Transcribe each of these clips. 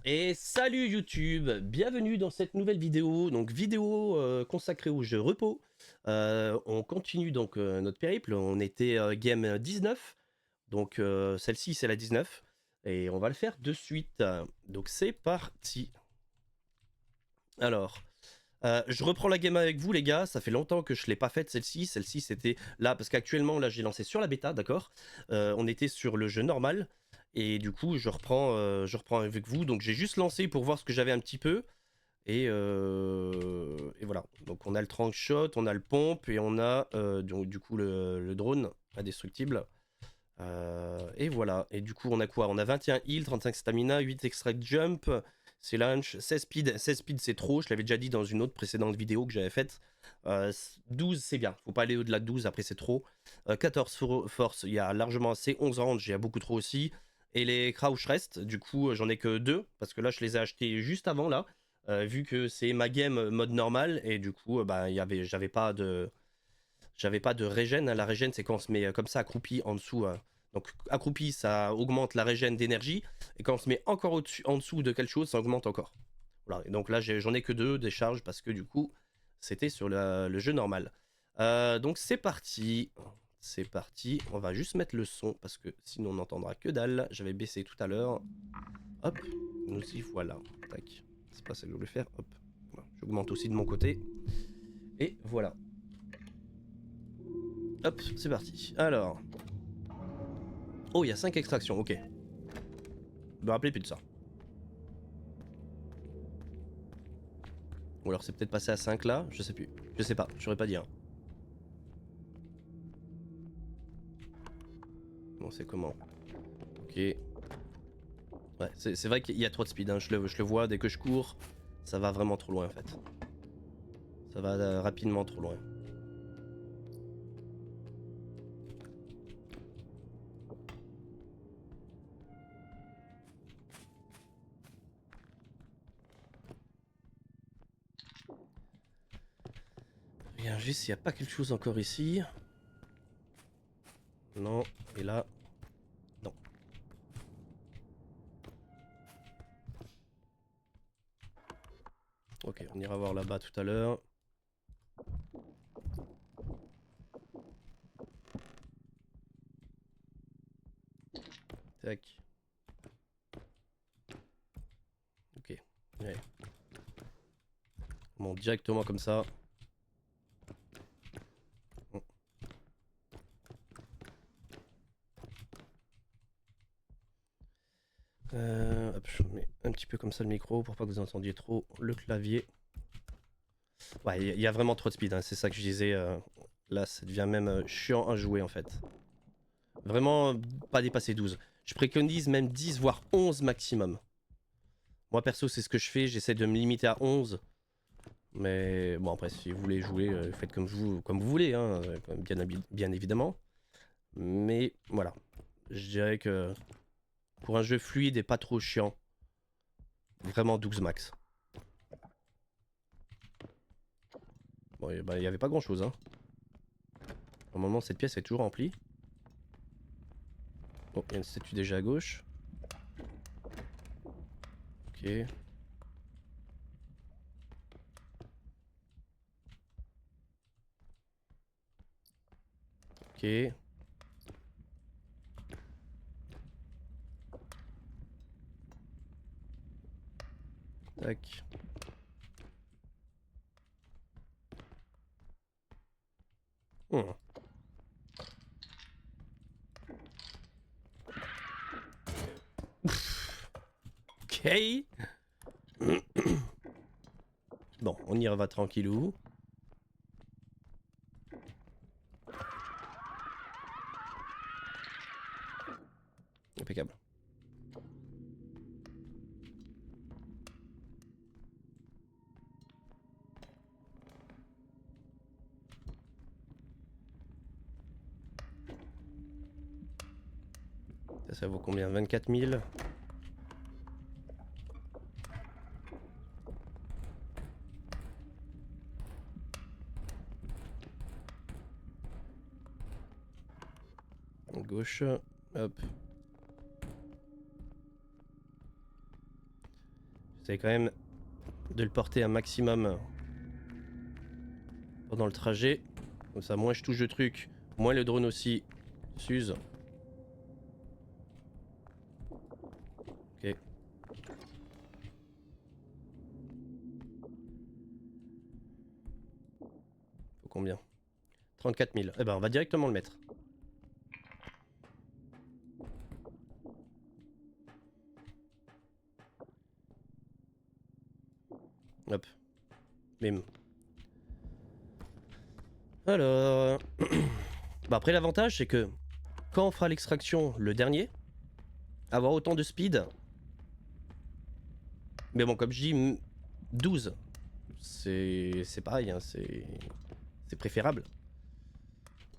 Et salut YouTube, bienvenue dans cette nouvelle vidéo, donc vidéo consacrée au jeu Repos. On continue donc notre périple, on était game 19, donc celle-ci c'est la 19, et on va le faire de suite. Donc c'est parti. Alors, je reprends la game avec vous les gars, ça fait longtemps que je ne l'ai pas faite celle-ci c'était là, parce qu'actuellement là j'ai lancé sur la bêta, d'accord. On était sur le jeu normal, et du coup je reprends avec vous, donc j'ai juste lancé pour voir ce que j'avais un petit peu, et voilà. Donc on a le trank shot, on a le pompe, et on a donc, du coup le drone indestructible. Et voilà, et du coup on a quoi? On a 21 heal, 35 stamina, 8 extract jump, c'est lunch, 16 speed. 16 speed c'est trop, je l'avais déjà dit dans une autre précédente vidéo que j'avais faite. 12 c'est bien, faut pas aller au-delà de 12, après c'est trop. 14 force, il y a largement assez. 11 range, il y a beaucoup trop aussi. Et les crouch rest, du coup j'en ai que 2, parce que là je les ai achetés juste avant là, vu que c'est ma game mode normal, et du coup bah, j'avais pas de régène. La régène, c'est quand on se met comme ça accroupi en dessous. Donc accroupi, ça augmente la régène d'énergie. Et quand on se met encore en dessous de quelque chose, ça augmente encore. Voilà. Et donc là, j'en ai que 2 des charges parce que du coup, c'était sur le jeu normal. Donc c'est parti. C'est parti. On va juste mettre le son parce que sinon on n'entendra que dalle. J'avais baissé tout à l'heure. Hop. Nous y voilà. Tac. C'est pas ça que je voulais faire. Hop. Voilà. J'augmente aussi de mon côté. Et voilà. Hop, c'est parti. Alors. Oh, il y a 5 extractions, ok. Je me rappelais plus de ça. Ou alors c'est peut-être passé à 5 là, je sais plus. Je sais pas, je saurais pas dire. Bon, c'est comment? Ok. Ouais, c'est vrai qu'il y a trop de speed, hein. Je le vois dès que je cours. Ça va vraiment trop loin en fait. Ça va rapidement trop loin. Regarde juste s'il n'y a pas quelque chose encore ici. Non, et là, non. Ok, on ira voir là-bas tout à l'heure. Tac. Ok. Ouais. On monte directement comme ça. Hop, je mets un petit peu comme ça le micro pour pas que vous entendiez trop le clavier. Ouais, il y a vraiment trop de speed, hein, c'est ça que je disais. Là, ça devient même chiant à jouer en fait. Vraiment, pas dépasser 12. Je préconise même 10, voire 11 maximum. Moi, perso, c'est ce que je fais, j'essaie de me limiter à 11. Mais bon, après, si vous voulez jouer, faites comme vous voulez, hein, bien évidemment. Mais voilà, je dirais que pour un jeu fluide et pas trop chiant, vraiment 12 max. Bon, il y avait pas grand chose, hein. Au moment, cette pièce est toujours remplie. Bon, il y a une statue déjà à gauche. Ok. Ok. Tac. Hmm. Ok. Bon, on y va tranquillou. Impeccable. Ça vaut combien? 24 000. Gauche. Hop. C'est quand même de le porter un maximum pendant le trajet. Comme ça, moins je touche de trucs, moins le drone aussi s'use. Ok. Faut combien? 34 000. Eh ben, on va directement le mettre. Hop. Bim. Alors... bah après, l'avantage, c'est que quand on fera l'extraction, le dernier, avoir autant de speed... Mais bon, comme je dis, 12, c'est pareil, hein, c'est préférable.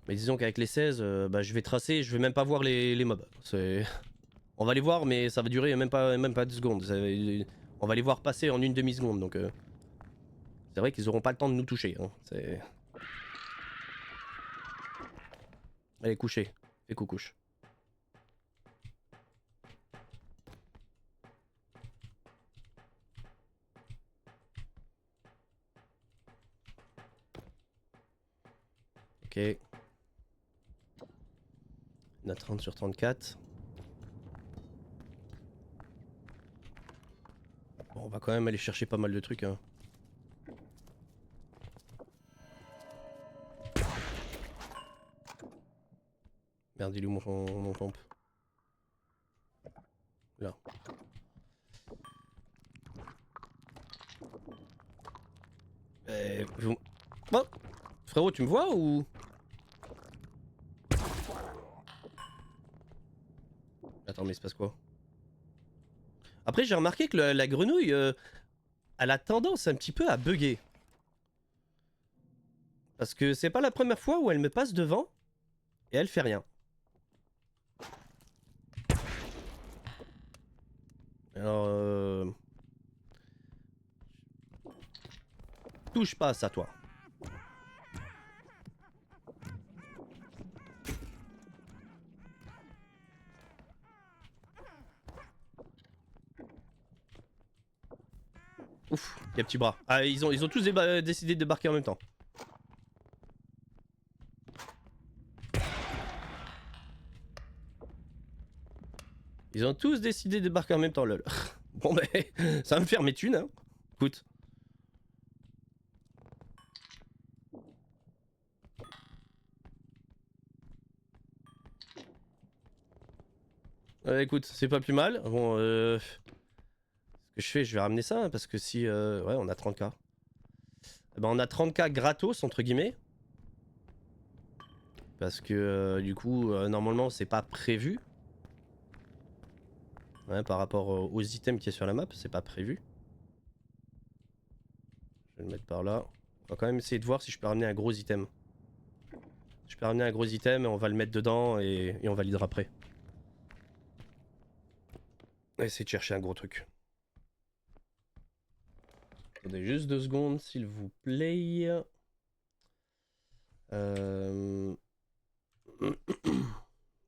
Mais disons qu'avec les 16, bah, je vais tracer, je vais même pas voir les mobs. On va les voir, mais ça va durer même pas 2 secondes. On va les voir passer en une demi-seconde, donc... c'est vrai qu'ils auront pas le temps de nous toucher. Hein. Allez, couchez. Fais coucouche. Ok. On a 30 sur 34. Bon, on va quand même aller chercher pas mal de trucs. Hein. Merde, il est où mon pompe? Là. Bon, frérot, tu me vois ou... Attends, mais il se passe quoi? Après, j'ai remarqué que la grenouille, elle a tendance un petit peu à bugger. Parce que c'est pas la première fois où elle me passe devant et elle fait rien. Alors, touche pas à ça, toi. Ouf, les petits bras. Ah, ils ont tous décidé de débarquer en même temps. Ils ont tous décidé de débarquer en même temps, lol. Bon, ben, ça va me faire mes thunes, hein. Écoute. Écoute, c'est pas plus mal. Bon, ce que je fais, je vais ramener ça, hein, parce que si... ouais, on a 30K. Eh ben, on a 30K gratos, entre guillemets. Parce que, du coup, normalement, c'est pas prévu. Ouais, par rapport aux items qui est sur la map, c'est pas prévu. Je vais le mettre par là. On va quand même essayer de voir si je peux ramener un gros item. Je peux ramener un gros item et on va le mettre dedans et on validera après. On va essayer de chercher un gros truc. Attendez juste 2 secondes, s'il vous plaît.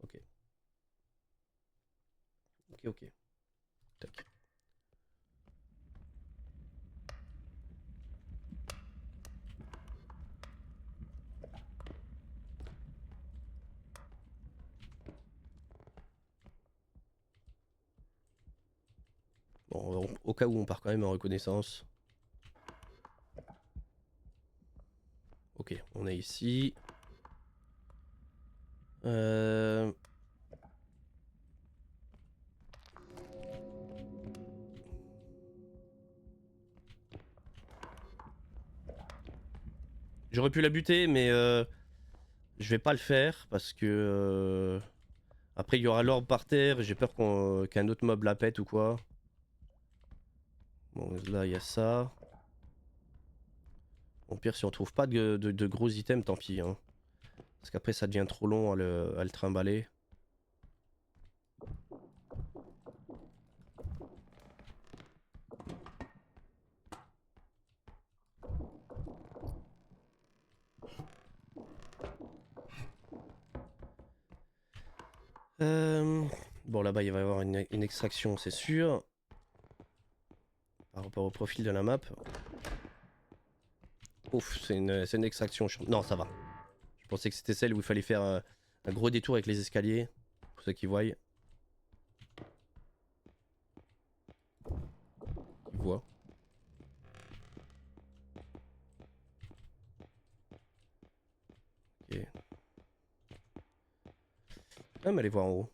Ok. Ok. Tac. Bon, au cas où on part quand même en reconnaissance. Ok, on est ici. J'aurais pu la buter, mais je vais pas le faire parce que après il y aura l'orbe par terre. J'ai peur qu'un autre mob la pète ou quoi. Bon, là il y a ça. Au pire, si on trouve pas de gros items, tant pis. Hein. Parce qu'après, ça devient trop long à le trimballer. Bon, là-bas, il va y avoir une extraction, c'est sûr. par rapport au profil de la map. Ouf, c'est une extraction. Non, ça va. Je pensais que c'était celle où il fallait faire un gros détour avec les escaliers. Pour ceux qui voient. Qui voient. Ok. Même aller voir en haut.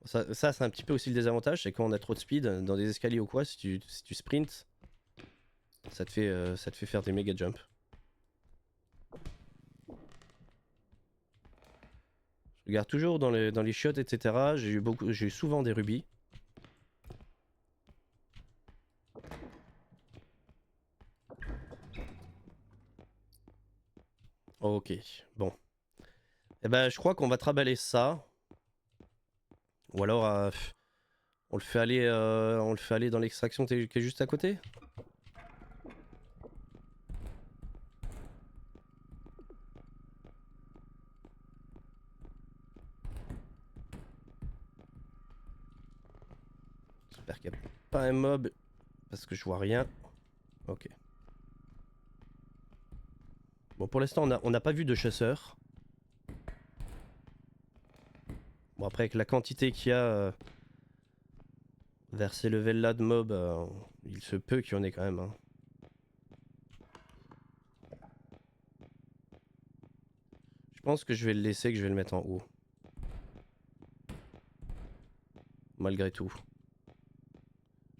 Ça c'est un petit peu aussi le désavantage, c'est quand on a trop de speed dans des escaliers ou quoi, si tu sprints, ça te fait faire des méga jumps. Je regarde toujours dans les chiottes, etc. J'ai eu souvent des rubis. Ok, bon. Eh ben, je crois qu'on va traballer ça. Ou alors, on le fait aller dans l'extraction qui est juste à côté. J'espère qu'il n'y a pas un mob, parce que je vois rien. Ok. Bon, pour l'instant, on n'a pas vu de chasseur. Bon, après, avec la quantité qu'il y a vers ces levels là de mob, il se peut qu'il y en ait quand même. Hein. Je pense que je vais le laisser, que je vais le mettre en haut. Malgré tout.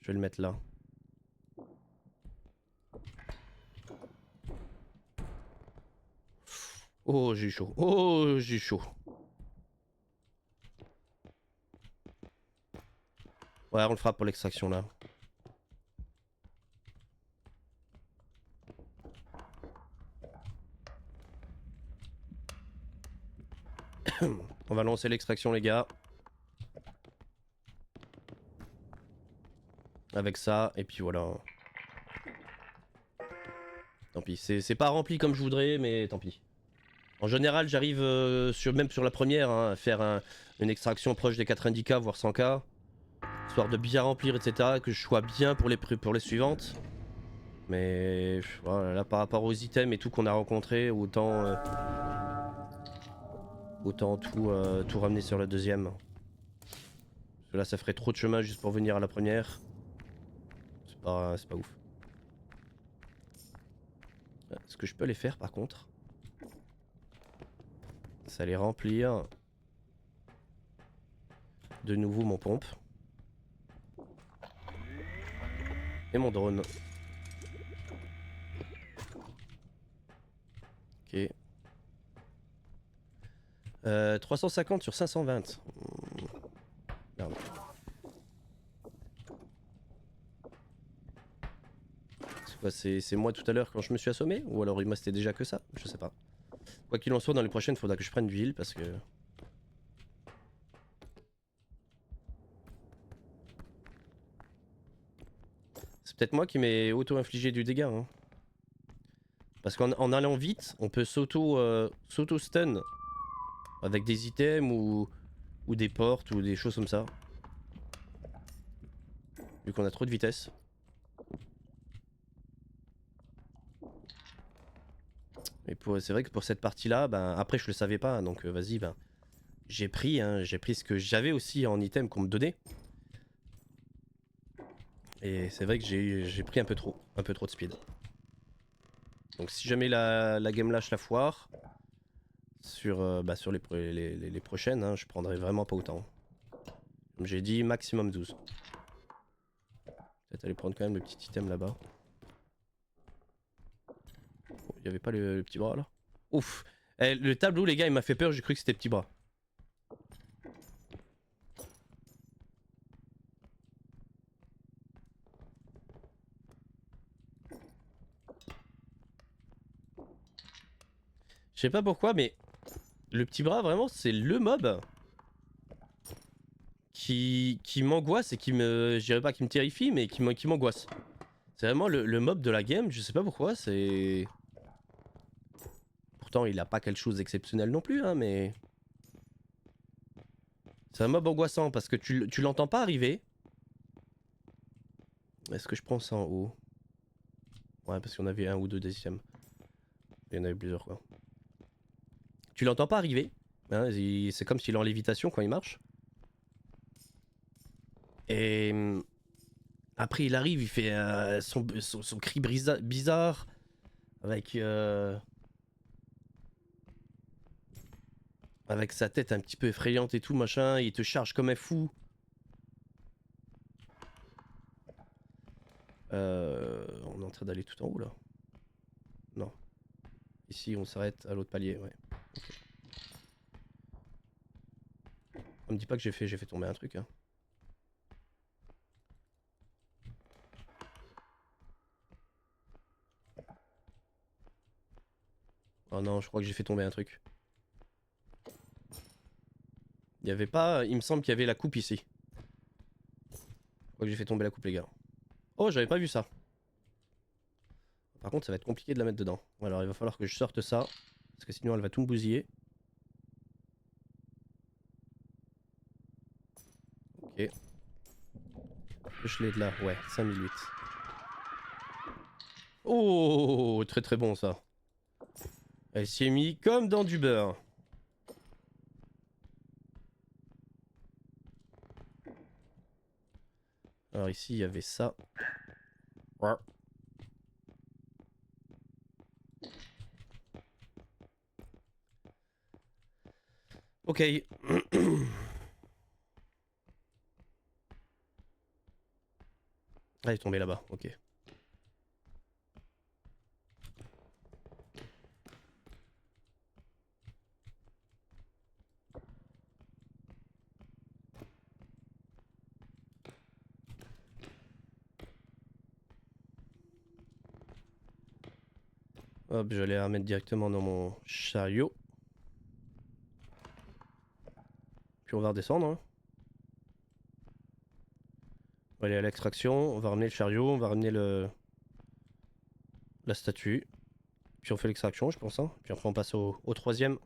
Je vais le mettre là. Oh, j'ai chaud. Oh, j'ai chaud. Ouais, on le fera pour l'extraction là. On va lancer l'extraction, les gars. Avec ça, et puis voilà. Tant pis. C'est pas rempli comme je voudrais, mais tant pis. En général, j'arrive même sur la première à faire une extraction proche des 90k, voire 100k. Histoire de bien remplir, etc. Que je sois bien pour les suivantes. Mais voilà, là, par rapport aux items et tout qu'on a rencontré, autant tout ramener sur la deuxième. Parce que là, ça ferait trop de chemin juste pour venir à la première. C'est pas ouf. Ce que je peux les faire par contre, c'est aller remplir de nouveau mon pompe. Et mon drone. Ok. 350 sur 520. Merde. C'est quoi, c'est moi tout à l'heure quand je me suis assommé? Ou alors il me restait déjà que ça? Je sais pas. Quoi qu'il en soit, dans les prochaines, il faudra que je prenne du heal parce que... C'est peut-être moi qui m'ai auto-infligé du dégât. Hein. Parce qu'en allant vite, on peut s'auto-stun avec des items ou des portes ou des choses comme ça. Vu qu'on a trop de vitesse. Et c'est vrai que pour cette partie-là, ben, après je le savais pas, donc vas-y, ben, j'ai pris ce que j'avais aussi en item qu'on me donnait. Et c'est vrai que j'ai pris un peu trop de speed. Donc si jamais la game lâche la foire, sur les prochaines, hein, je prendrai vraiment pas autant. Comme j'ai dit, maximum 12. Peut-être aller prendre quand même le petit item là-bas. Oh, il y avait pas le petit bras là? Ouf. Eh, le tableau les gars il m'a fait peur, j'ai cru que c'était petit bras. Je sais pas pourquoi mais le petit bras vraiment c'est le mob qui m'angoisse et je dirais pas qui me terrifie mais qui m'angoisse. C'est vraiment le mob de la game, je sais pas pourquoi, c'est... Pourtant il a pas quelque chose d'exceptionnel non plus hein mais... C'est un mob angoissant parce que tu l'entends pas arriver. Est-ce que je prends ça en haut? Ouais, parce qu'on avait un ou deux deuxièmes. Il y en avait plusieurs quoi. Tu l'entends pas arriver, hein, c'est comme s'il est en lévitation quand il marche. Et après il arrive, il fait son cri bizarre avec avec sa tête un petit peu effrayante et tout machin. Il te charge comme un fou. On est en train d'aller tout en haut là. Non. Ici on s'arrête à l'autre palier, ouais. Okay. On me dit pas que j'ai fait tomber un truc hein. Oh non, je crois que j'ai fait tomber un truc. Il y avait pas... Il me semble qu'il y avait la coupe ici. Je crois que j'ai fait tomber la coupe les gars. Oh, j'avais pas vu ça. Par contre, ça va être compliqué de la mettre dedans. Alors, il va falloir que je sorte ça. Parce que sinon, elle va tout me bousiller. Ok. Je l'ai de là. Ouais, 5008. Oh, très très bon ça. Elle s'y est mis comme dans du beurre. Alors ici, il y avait ça. Ok. Ah, il est tombé là-bas. Ok. Hop, je vais les remettre directement dans mon chariot. Puis on va redescendre. Hein. On va aller à l'extraction. On va ramener le chariot. On va ramener la statue. Puis on fait l'extraction, je pense. Hein. Puis après on passe au troisième.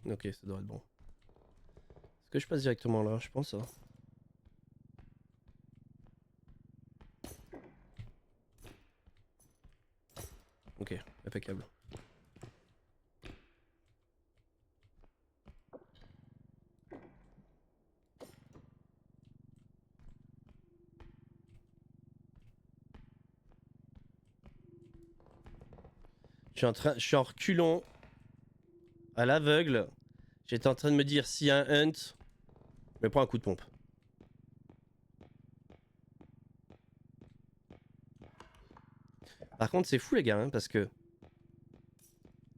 Ok, ça doit être bon. Est-ce que je passe directement là? Je pense ça. Ok, impeccable. Je suis en reculons, à l'aveugle. J'étais en train de me dire s'il y a un hunt, je me prends un coup de pompe. Par contre, c'est fou les gars, hein, parce que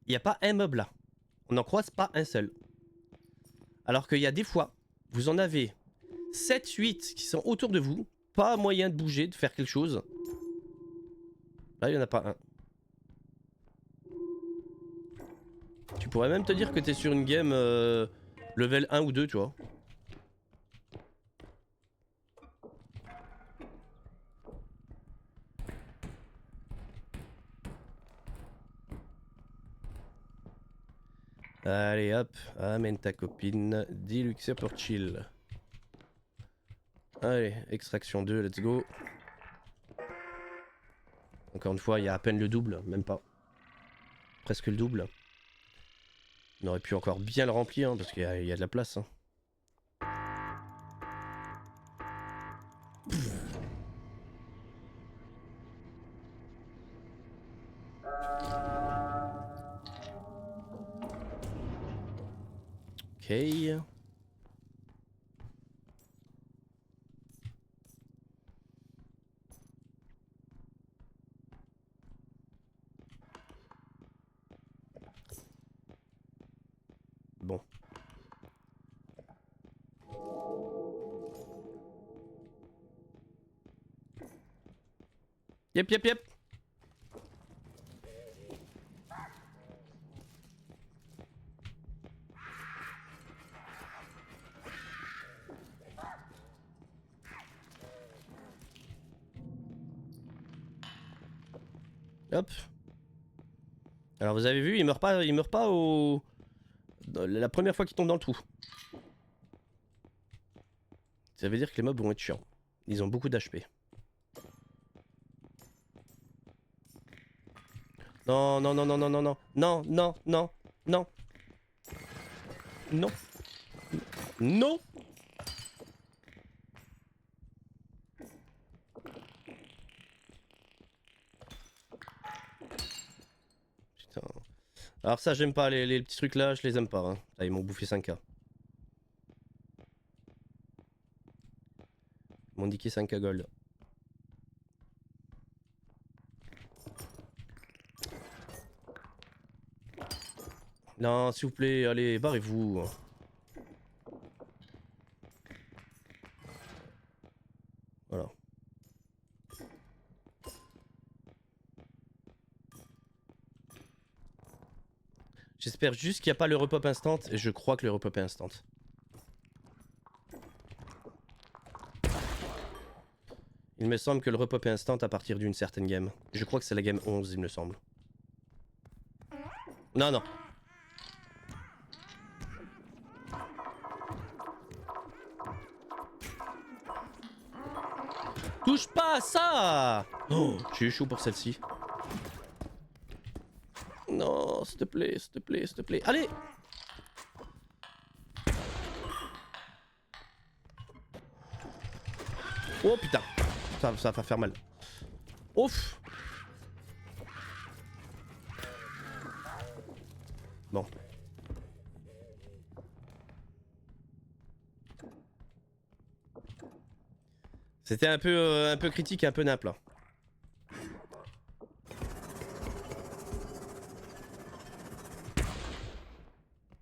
il n'y a pas un mob là. On n'en croise pas un seul. Alors qu'il y a des fois, vous en avez 7-8 qui sont autour de vous, pas moyen de bouger, de faire quelque chose. Là, il n'y en a pas un. Tu pourrais même te dire que t'es sur une game level 1 ou 2, tu vois. Allez hop, amène ta copine, Deluxe pour chill. Allez, extraction 2, let's go. Encore une fois, il y a à peine le double, même pas. Presque le double. On aurait pu encore bien le remplir, hein, parce qu'il y a de la place. Hein. Ok. Bon. Yep, yep, yep. Hop. Alors vous avez vu, il meurt pas la première fois qu'il tombe dans le trou. Ça veut dire que les mobs vont être chiants. Ils ont beaucoup d'HP. Non, non, non, non, non, non, non, non, non, non, non, non, non. Putain. Alors ça, j'aime pas les petits trucs là, je les aime pas. Hein. Ah, ils m'ont bouffé 5K. Ils m'ont niqué 5K gold. Non, s'il vous plaît, allez, barrez-vous. Voilà. J'espère juste qu'il n'y a pas le repop instant, et je crois que le repop est instant. Il me semble que le repop est instant à partir d'une certaine game. Je crois que c'est la game 11, il me semble. Non, non. Touche pas à ça! Oh, j'ai eu chaud pour celle-ci. Non, s'il te plaît, s'il te plaît, s'il te plaît. Allez! Oh putain! Ça va faire mal. Ouf! Bon. C'était un peu critique et un peu nappe là.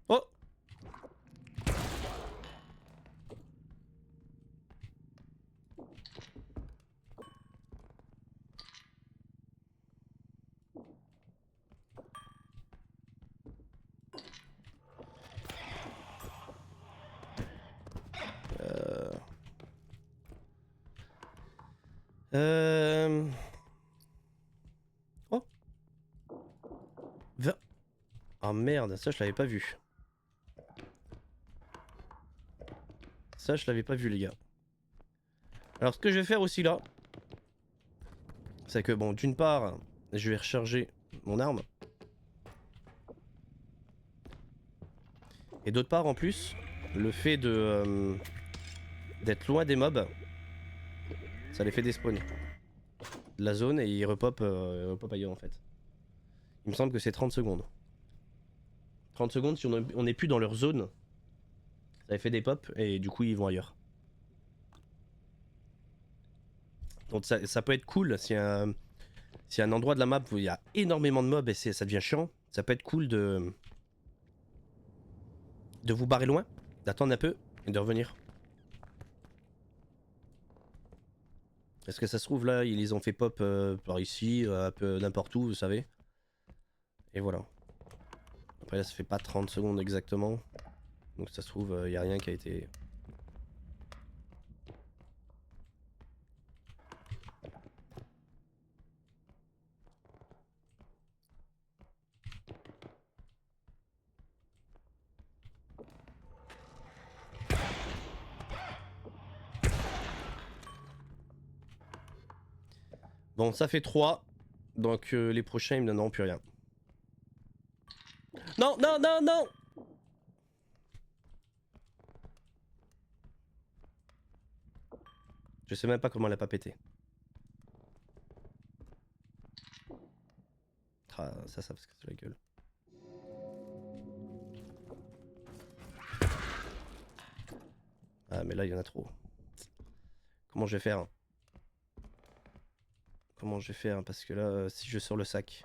Oh! Euh... Oh! Oh merde, ça je l'avais pas vu. Ça je l'avais pas vu les gars. Alors ce que je vais faire aussi là, c'est que bon, d'une part, je vais recharger mon arme. Et d'autre part en plus, le fait de d'être loin des mobs, ça les fait despawn de la zone et ils repop ailleurs en fait. Il me semble que c'est 30 secondes. 30 secondes si on n'est plus dans leur zone, ça les fait des pop et du coup ils vont ailleurs. Donc ça peut être cool si un endroit de la map où il y a énormément de mobs et ça devient chiant, ça peut être cool de vous barrer loin, d'attendre un peu et de revenir. Est-ce que ça se trouve là, ils les ont fait pop par ici, un peu n'importe où, vous savez. Et voilà. Après là, ça fait pas 30 secondes exactement. Donc ça se trouve, il y a rien qui a été... Bon, ça fait 3. Donc les prochains, ils me donneront plus rien. Non, non, non, non! Je sais même pas comment elle a pas pété. Ah, ça parce que c'est la gueule. Ah, mais là, il y en a trop. Comment je vais faire? Comment je vais faire? Parce que là, si je sors le sac...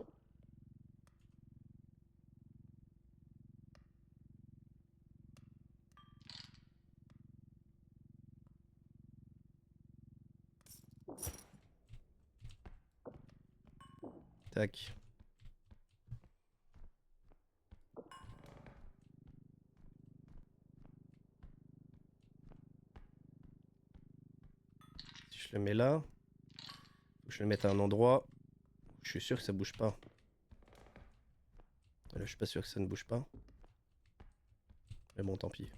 Tac. Si je le mets là... Faut que je le mette à un endroit... Je suis sûr que ça bouge pas. Là, je suis pas sûr que ça ne bouge pas. Mais bon, tant pis.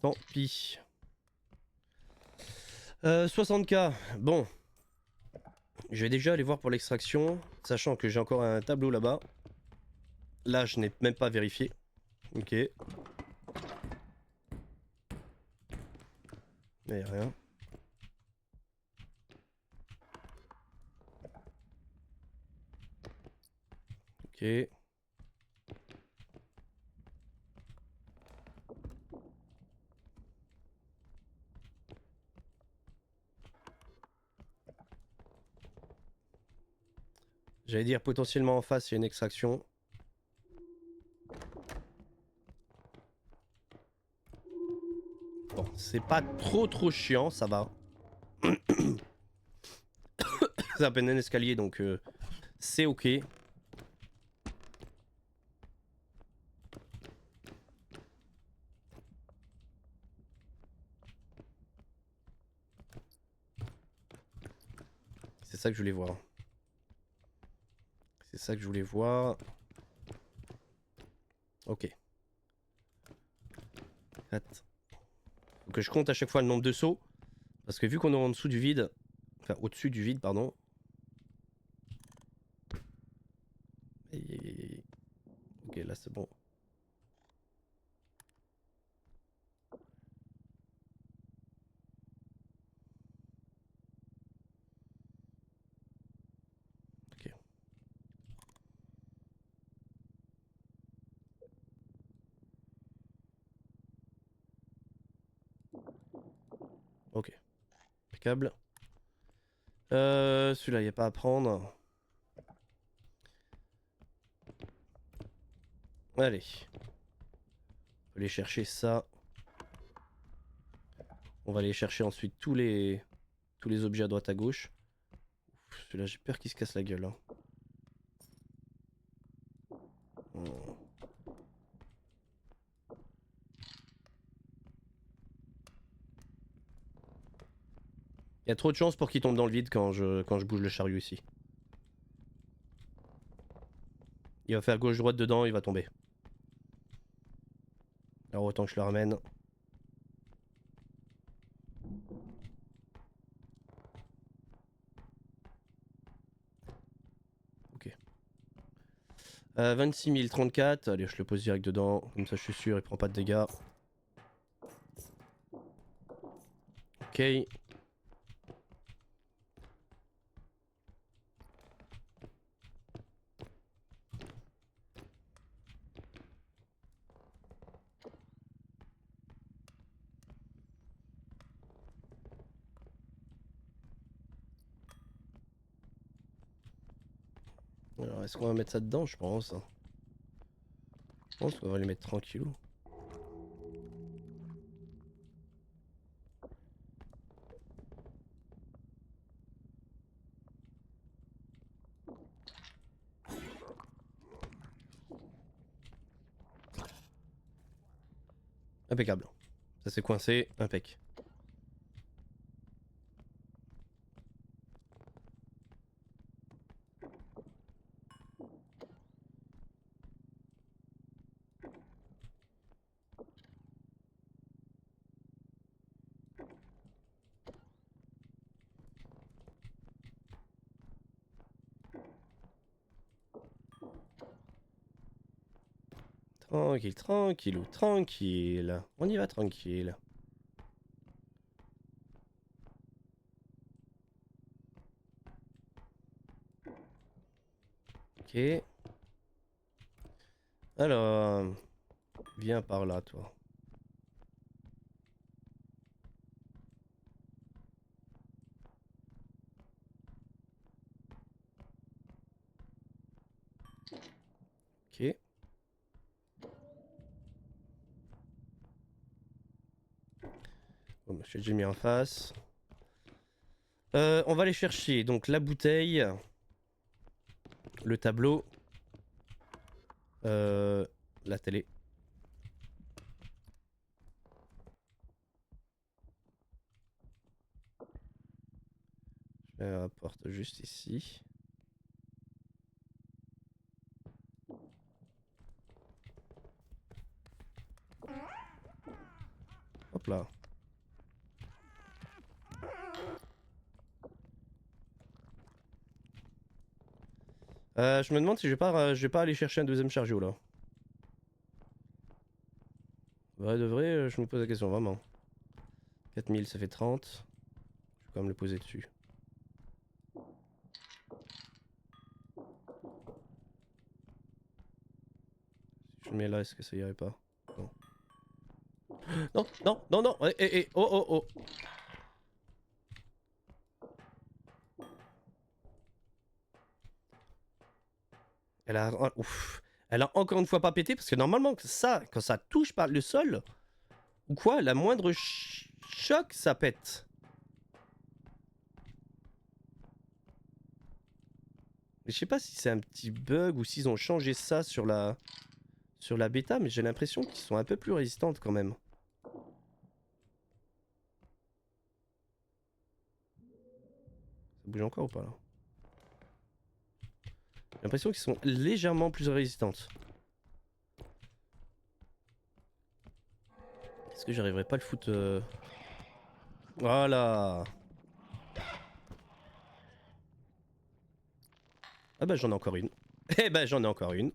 Tant pis. 60K. Bon. Je vais déjà aller voir pour l'extraction. Sachant que j'ai encore un tableau là-bas. Là, je n'ai même pas vérifié. Ok. Mais rien. Ok. J'allais dire potentiellement en face, il y a une extraction. Bon, c'est pas trop chiant, ça va. C'est à peine un escalier, donc c'est ok. C'est ça que je voulais voir. C'est ça que je voulais voir. Ok. 4. Faut que je compte à chaque fois le nombre de sauts. Parce que vu qu'on est en dessous du vide, enfin au-dessus du vide, pardon. Aïe, aïe, aïe, aïe. Ok, là c'est bon. Ok. Ok. Impeccable. Celui-là, il n'y a pas à prendre. Allez. On va aller chercher ça. On va aller chercher ensuite tous les objets à droite à gauche. Celui-là, j'ai peur qu'il se casse la gueule. Hein. Oh. Il y a trop de chances pour qu'il tombe dans le vide quand je bouge le chariot ici. Il va faire gauche-droite dedans, il va tomber. Alors autant que je le ramène. Ok. 26 034. Allez, je le pose direct dedans. Comme ça, je suis sûr, il prend pas de dégâts. Ok. Alors, est-ce qu'on va mettre ça dedans? Je pense. Je pense qu'on va les mettre tranquillou. Impeccable. Ça s'est coincé. Impec. Tranquille, tranquillou, tranquille. On y va tranquille. Ok. Alors, viens par là, toi. Ok. Bon, bah, je l'ai déjà mis en face. On va aller chercher donc la bouteille, le tableau, la télé. Je mets la porte juste ici. Hop là. Je me demande si je vais pas aller chercher un deuxième chariot là. Ouais, de vrai, je me pose la question vraiment. 4000 ça fait 30. Je vais quand même le poser dessus. Si je le mets là, est-ce que ça irait pas? Non. Non, non, non, non, oh, oh, oh. Elle a, ouf. Elle a encore une fois pas pété parce que normalement ça, quand ça touche par le sol ou quoi, la moindre choc, ça pète. Mais je sais pas si c'est un petit bug ou s'ils ont changé ça sur la bêta, mais j'ai l'impression qu'ils sont un peu plus résistantes quand même. Ça bouge encore ou pas là? J'ai l'impression qu'ils sont légèrement plus résistantes. Est-ce que j'arriverai pas à le foutre Voilà. Ah bah j'en ai encore une. Eh bah j'en ai encore une.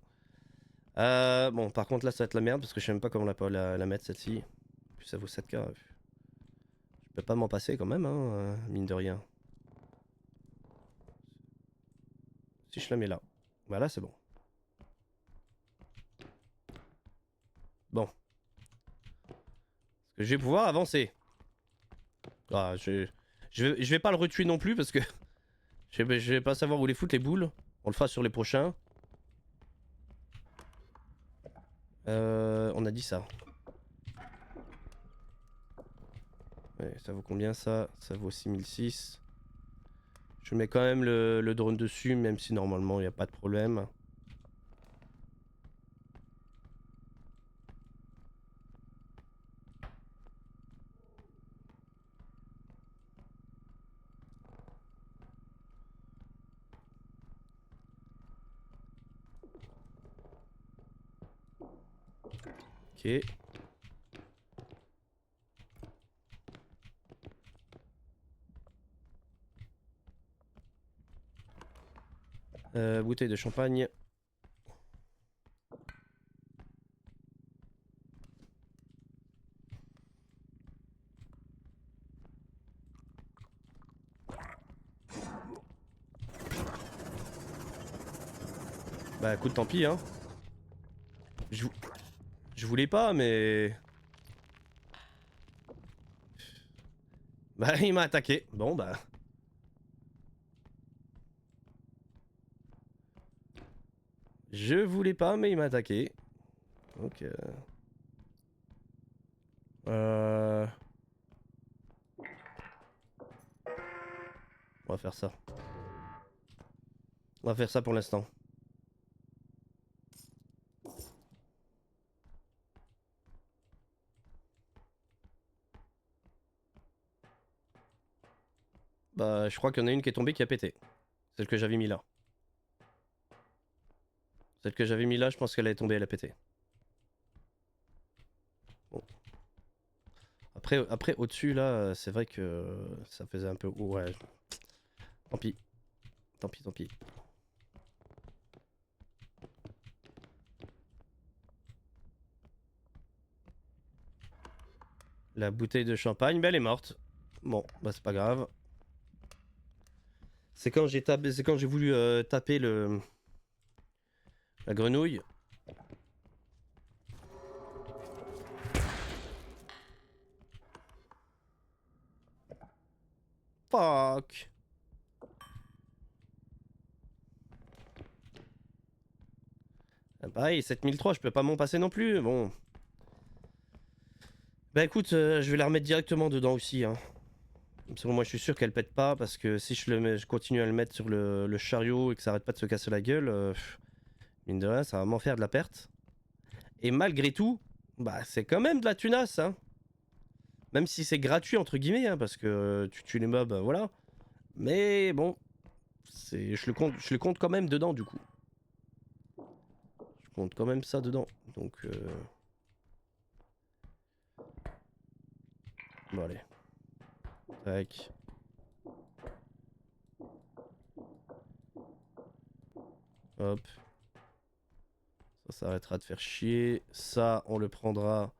Bon par contre là ça va être la merde parce que je sais même pas comment la mettre celle-ci. Puis ça vaut 7K. Je peux pas m'en passer quand même hein, mine de rien. Si je la mets là. Voilà c'est bon. Bon. Est-ce que je vais pouvoir avancer? Ah, je vais pas le retuer non plus parce que je vais pas savoir où les foutre les boules. On le fera sur les prochains. On a dit ça. Ouais, ça vaut combien ça? Ça vaut 6006. Je mets quand même le drone dessus, même si normalement il n'y a pas de problème. Ok. Bouteille de champagne. Bah écoute, tant pis hein. Je voulais pas, mais... Bah il m'a attaqué. Bon bah... Je voulais pas, mais il m'a attaqué. Donc... On va faire ça. On va faire ça pour l'instant. Bah je crois qu'il y en a une qui est tombée qui a pété. Celle que j'avais mis là. Celle que j'avais mis là, je pense qu'elle est tombée, elle a pété. Bon. Après au-dessus là, c'est vrai que ça faisait un peu... Ouais. Tant pis. Tant pis, tant pis. La bouteille de champagne, bah elle est morte. Bon, bah c'est pas grave. C'est quand j'ai tapé, c'est quand j'ai voulu taper la grenouille. Fuck. Ah, pareil, 7003, je peux pas m'en passer non plus. Bon. Bah écoute, je vais la remettre directement dedans aussi. Hein. Parce que moi je suis sûr qu'elle pète pas parce que si je continue à le mettre sur le chariot et que ça arrête pas de se casser la gueule, mine de rien, ça va m'en faire de la perte. Et malgré tout, bah c'est quand même de la tunasse. Hein. Même si c'est gratuit entre guillemets, hein, parce que tu tues les mobs, voilà. Mais bon, je le compte quand même dedans du coup. Je compte quand même ça dedans. Donc Bon allez. Tac. Hop. Ça arrêtera de faire chier. Ça, on le prendra.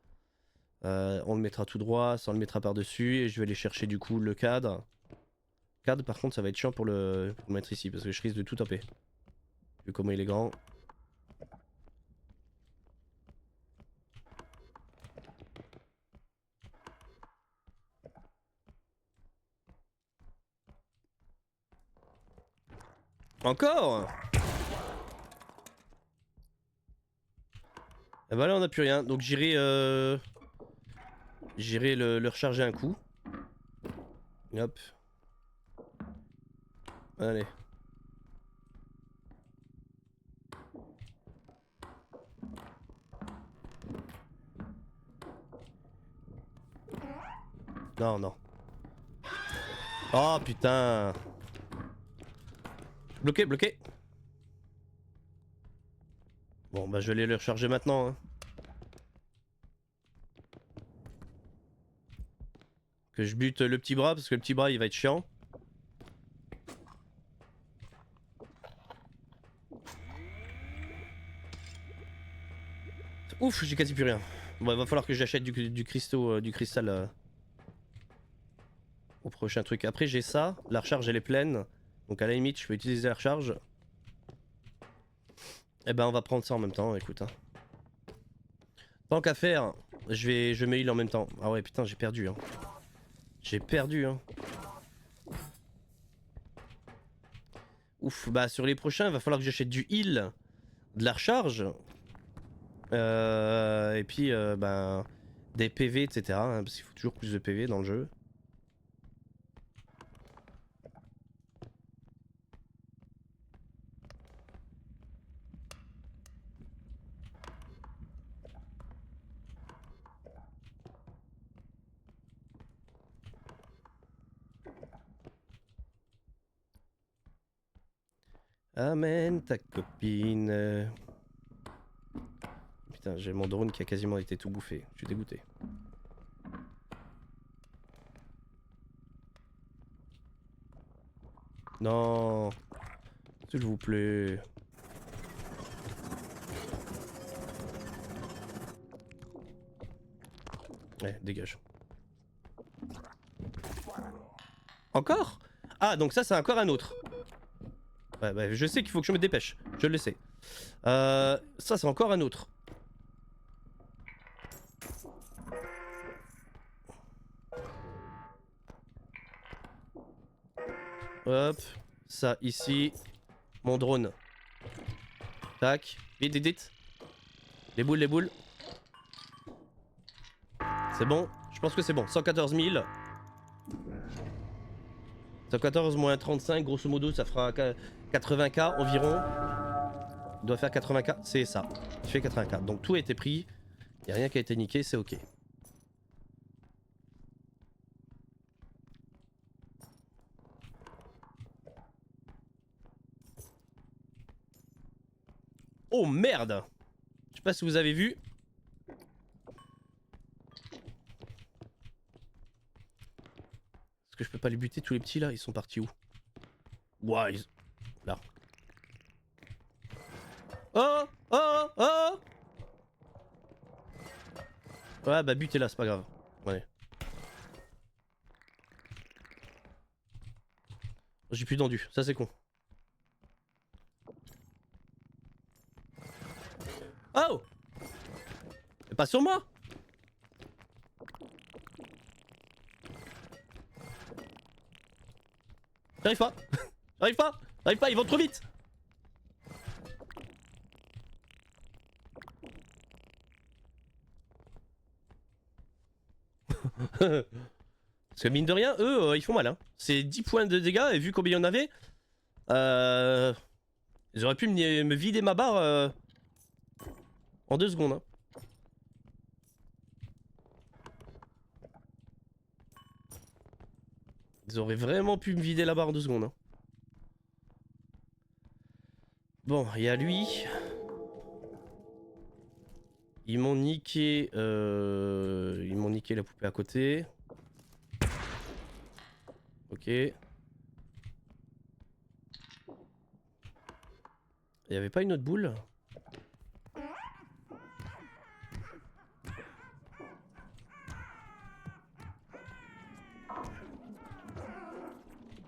On le mettra tout droit. Ça, on le mettra par-dessus. Et je vais aller chercher du coup le cadre. Cadre, par contre, ça va être chiant pour le mettre ici. Parce que je risque de tout taper. Vu comment il est grand. Encore. Et bah là, on a plus rien. Donc j'irai le recharger un coup. Hop. Allez. Non, non. Oh putain. Bloqué, bloqué. Bon bah je vais aller le recharger maintenant. Hein. Que je bute le petit bras parce que le petit bras il va être chiant. Ouf, j'ai quasi plus rien. Bon, il va falloir que j'achète du cristal au prochain truc. Après j'ai ça, la recharge elle est pleine. Donc à la limite je peux utiliser la recharge. Et ben on va prendre ça en même temps, écoute. Hein. Tant qu'à faire, je me heal en même temps. Ah ouais putain j'ai perdu hein. J'ai perdu hein. Ouf, bah sur les prochains il va falloir que j'achète du heal, de la recharge. Et puis ben des PV etc. Hein, parce qu'il faut toujours plus de PV dans le jeu. Amène ta copine. Putain, j'ai mon drone qui a quasiment été tout bouffé. Je suis dégoûté. Non. S'il vous plaît. Ouais, dégage. Encore? Ah, donc ça, c'est encore un autre. Ouais, bah, je sais qu'il faut que je me dépêche. Je le sais. Ça, c'est encore un autre. Hop. Ça, ici. Mon drone. Tac. Vite, vite, vite. Les boules, les boules. C'est bon? Je pense que c'est bon. 114 000. 114 moins 35, grosso modo, ça fera 80k environ. Il doit faire 80k, c'est ça. Il fait 80k. Donc tout a été pris. Il n'y a rien qui a été niqué, c'est ok. Oh merde! Je sais pas si vous avez vu. Est-ce que je peux pas les buter tous les petits là? Ils sont partis où? Ouah, ils... Là. Oh! Oh! Oh! Ouais bah butez là, c'est pas grave. Ouais. J'ai plus d'endu, ça c'est con. Oh! Mais pas sur moi! J'arrive pas! J'arrive pas! J'arrive pas, ils vont trop vite! Parce que mine de rien, eux, ils font mal. Hein. C'est 10 points de dégâts et vu combien il y en avait, ils auraient pu me vider ma barre en 2 secondes. Hein. Ils auraient vraiment pu me vider la barre en 2 secondes. Hein. Bon, il y a lui. Ils m'ont niqué la poupée à côté. Ok. Il y avait pas une autre boule?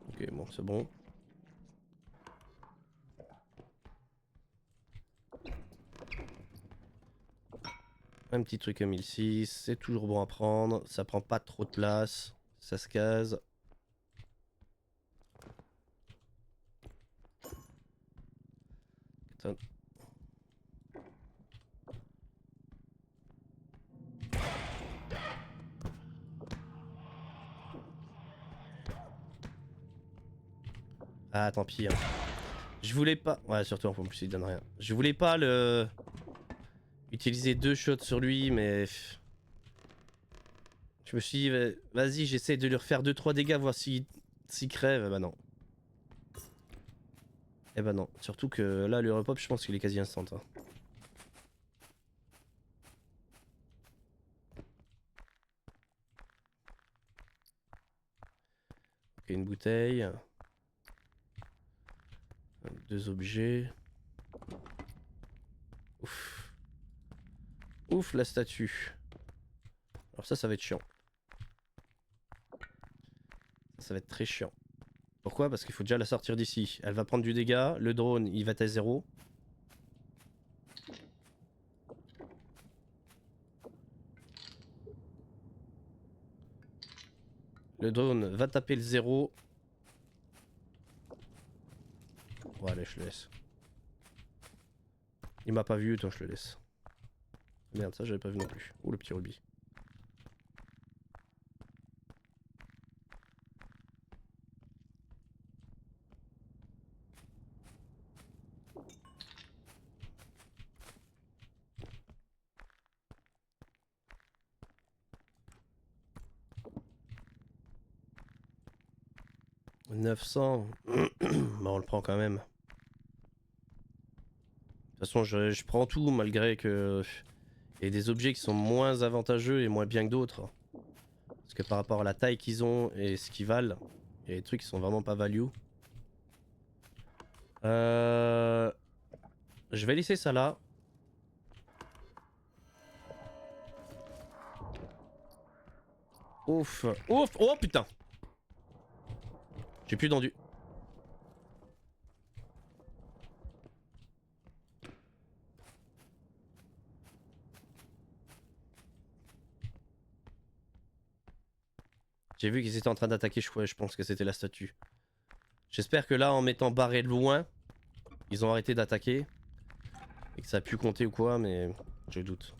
Ok, bon, c'est bon. Un petit truc à 1006, c'est toujours bon à prendre. Ça prend pas trop de place. Ça se case. Attends. Ah, tant pis. Hein. Je voulais pas. Ouais, surtout en plus, il donne rien. Je voulais pas le. Utiliser 2 shots sur lui, mais. Je me suis dit, vas-y, j'essaie de lui refaire 2-3 dégâts, voir s'il crève. Eh bah non. Eh bah non. Surtout que là, le repop, je pense qu'il est quasi instant. Hein. Ok, une bouteille. 2 objets. Ouf. Ouf, la statue. Alors ça va être chiant. Ça va être très chiant. Pourquoi? Parce qu'il faut déjà la sortir d'ici. Elle va prendre du dégât. Le drone, il va être à 0. Le drone va taper le 0. Bon, allez, je le laisse. Il m'a pas vu, toi je le laisse. Merde, ça j'avais pas vu non plus. Ouh, le petit rubis. « 900. Bah on le prend quand même. De toute façon, je prends tout malgré que. Il y a des objets qui sont moins avantageux et moins bien que d'autres. Parce que par rapport à la taille qu'ils ont et ce qu'ils valent, il y a des trucs qui sont vraiment pas value. Je vais laisser ça là. Ouf. Ouf. Oh putain. J'ai plus d'endu. J'ai vu qu'ils étaient en train d'attaquer, je pense que c'était la statue. J'espère que là, en m'étant barré de loin, ils ont arrêté d'attaquer. Et que ça a pu compter ou quoi, mais je doute.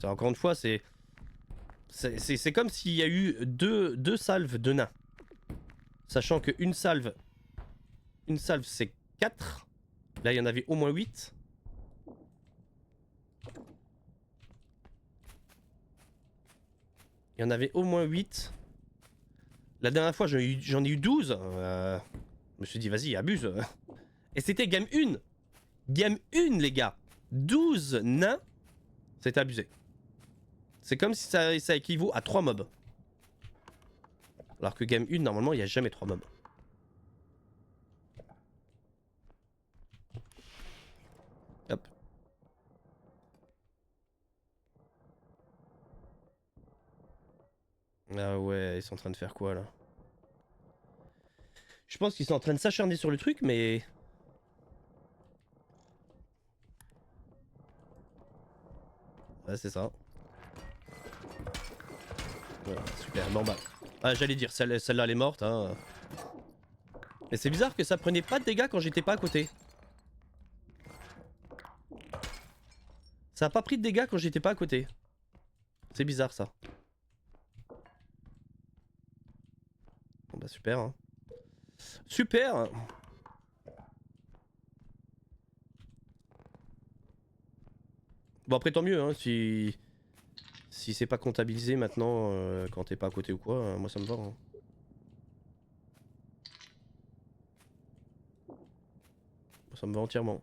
Encore une fois, c'est comme s'il y a eu deux salves de nains. Sachant qu'une salve c'est 4. Là, il y en avait au moins 8. Il y en avait au moins 8. La dernière fois, j'en ai eu 12. Je me suis dit, vas-y, abuse. Et c'était game 1. Game 1, les gars. 12 nains. C'est abusé. C'est comme si ça équivaut à 3 mobs. Alors que game 1, normalement, il n'y a jamais 3 mobs. Hop. Ah ouais, ils sont en train de faire quoi là? Je pense qu'ils sont en train de s'acharner sur le truc, mais... Ouais, c'est ça. Voilà, super, bon bah... Ah, j'allais dire, celle-là elle est morte, hein. Mais c'est bizarre que ça prenait pas de dégâts quand j'étais pas à côté. Ça a pas pris de dégâts quand j'étais pas à côté. C'est bizarre ça. Bon bah super, hein. Super. Bon après tant mieux, hein, si c'est pas comptabilisé maintenant quand t'es pas à côté ou quoi, moi ça me va. Hein. Ça me va entièrement.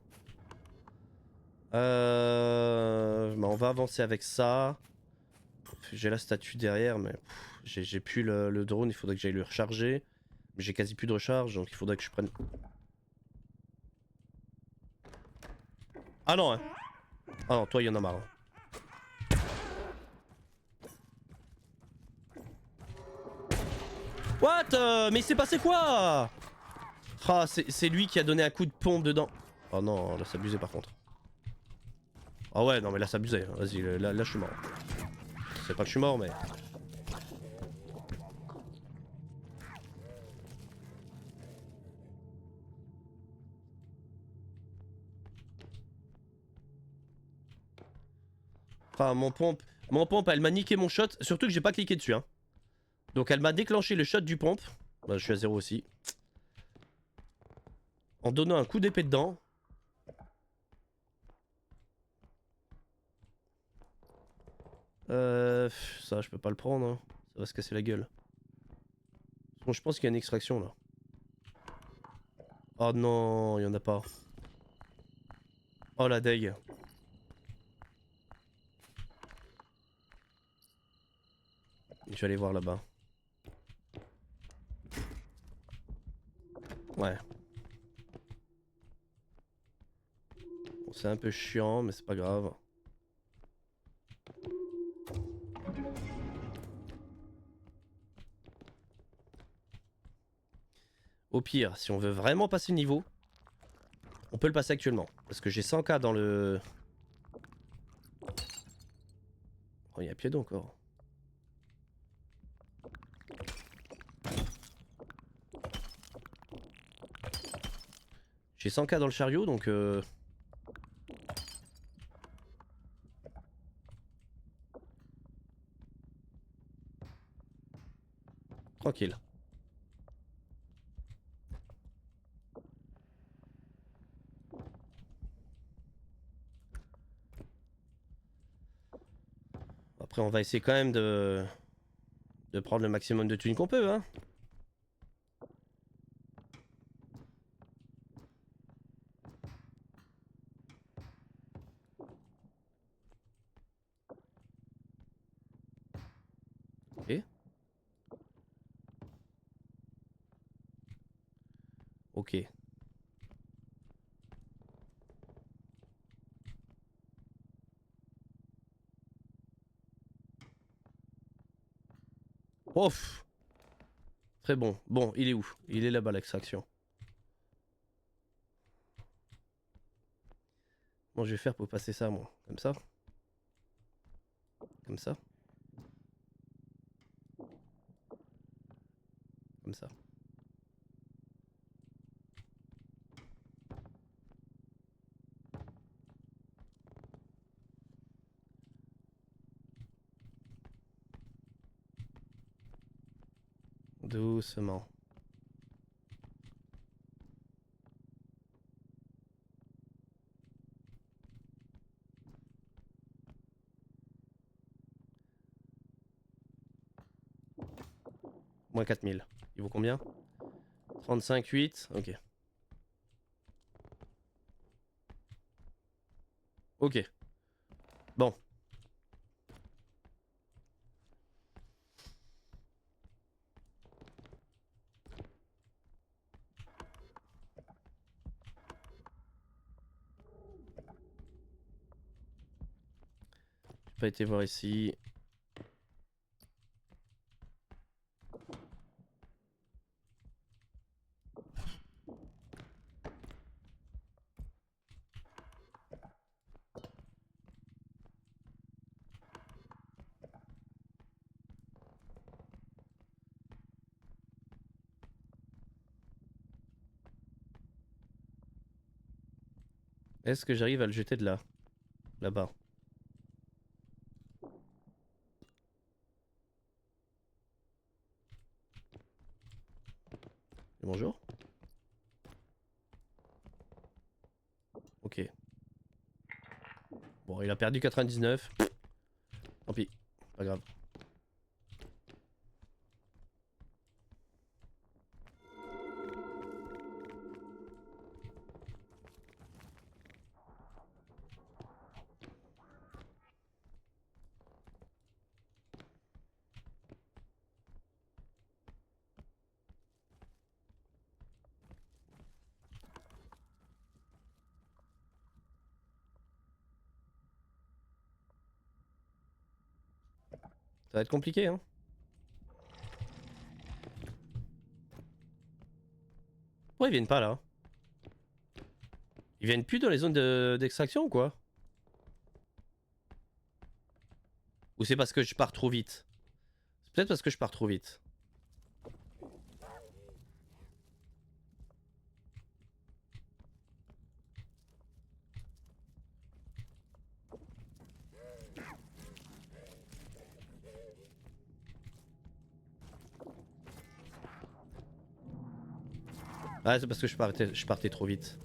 Bah, on va avancer avec ça. J'ai la statue derrière, mais j'ai plus le drone, il faudrait que j'aille le recharger. Mais j'ai quasi plus de recharge, donc il faudrait que je prenne... Ah non, hein. Ah non, toi il y en a marre. What mais il s'est passé quoi? Ah, c'est lui qui a donné un coup de pompe dedans. Oh non, là s'abusait par contre. Ah ouais, non mais là s'abusait. Vas-y, là je suis mort. C'est pas que je suis mort, mais... Ah, mon pompe, elle m'a niqué mon shot. Surtout que j'ai pas cliqué dessus, hein. Donc elle m'a déclenché le shot du pompe. Bah, je suis à 0 aussi. En donnant un coup d'épée dedans. Ça je peux pas le prendre, hein. Ça va se casser la gueule. Bon, je pense qu'il y a une extraction là. Oh non, il y en a pas. Oh la deg. Je vais aller voir là-bas. Ouais. Bon, c'est un peu chiant, mais c'est pas grave. Au pire, si on veut vraiment passer le niveau, on peut le passer actuellement. Parce que j'ai 100k dans le... Oh, il y a pied encore. J'ai 100k dans le chariot, donc... Tranquille. Après, on va essayer quand même de prendre le maximum de thunes qu'on peut, hein. Ok. Ok. Ouf. Très bon. Bon, il est où? Il est là-bas, l'extraction. Bon, je vais faire pour passer ça, moi. Comme ça. Comme ça. Comme ça. Doucement. Moins 4000. Il vaut combien? 35,8. Ok. Ok. Bon. J'ai pas été voir ici. Est-ce que j'arrive à le jeter de là? Là-bas. Bonjour. Ok. Bon, il a perdu 99. Tant pis. Pas grave. Ça va être compliqué, hein. Pourquoi ils viennent pas là? Ils viennent plus dans les zones d'extraction ou quoi? Ou c'est parce que je pars trop vite? C'est peut-être parce que je pars trop vite. Ah, c'est parce que je partais trop vite.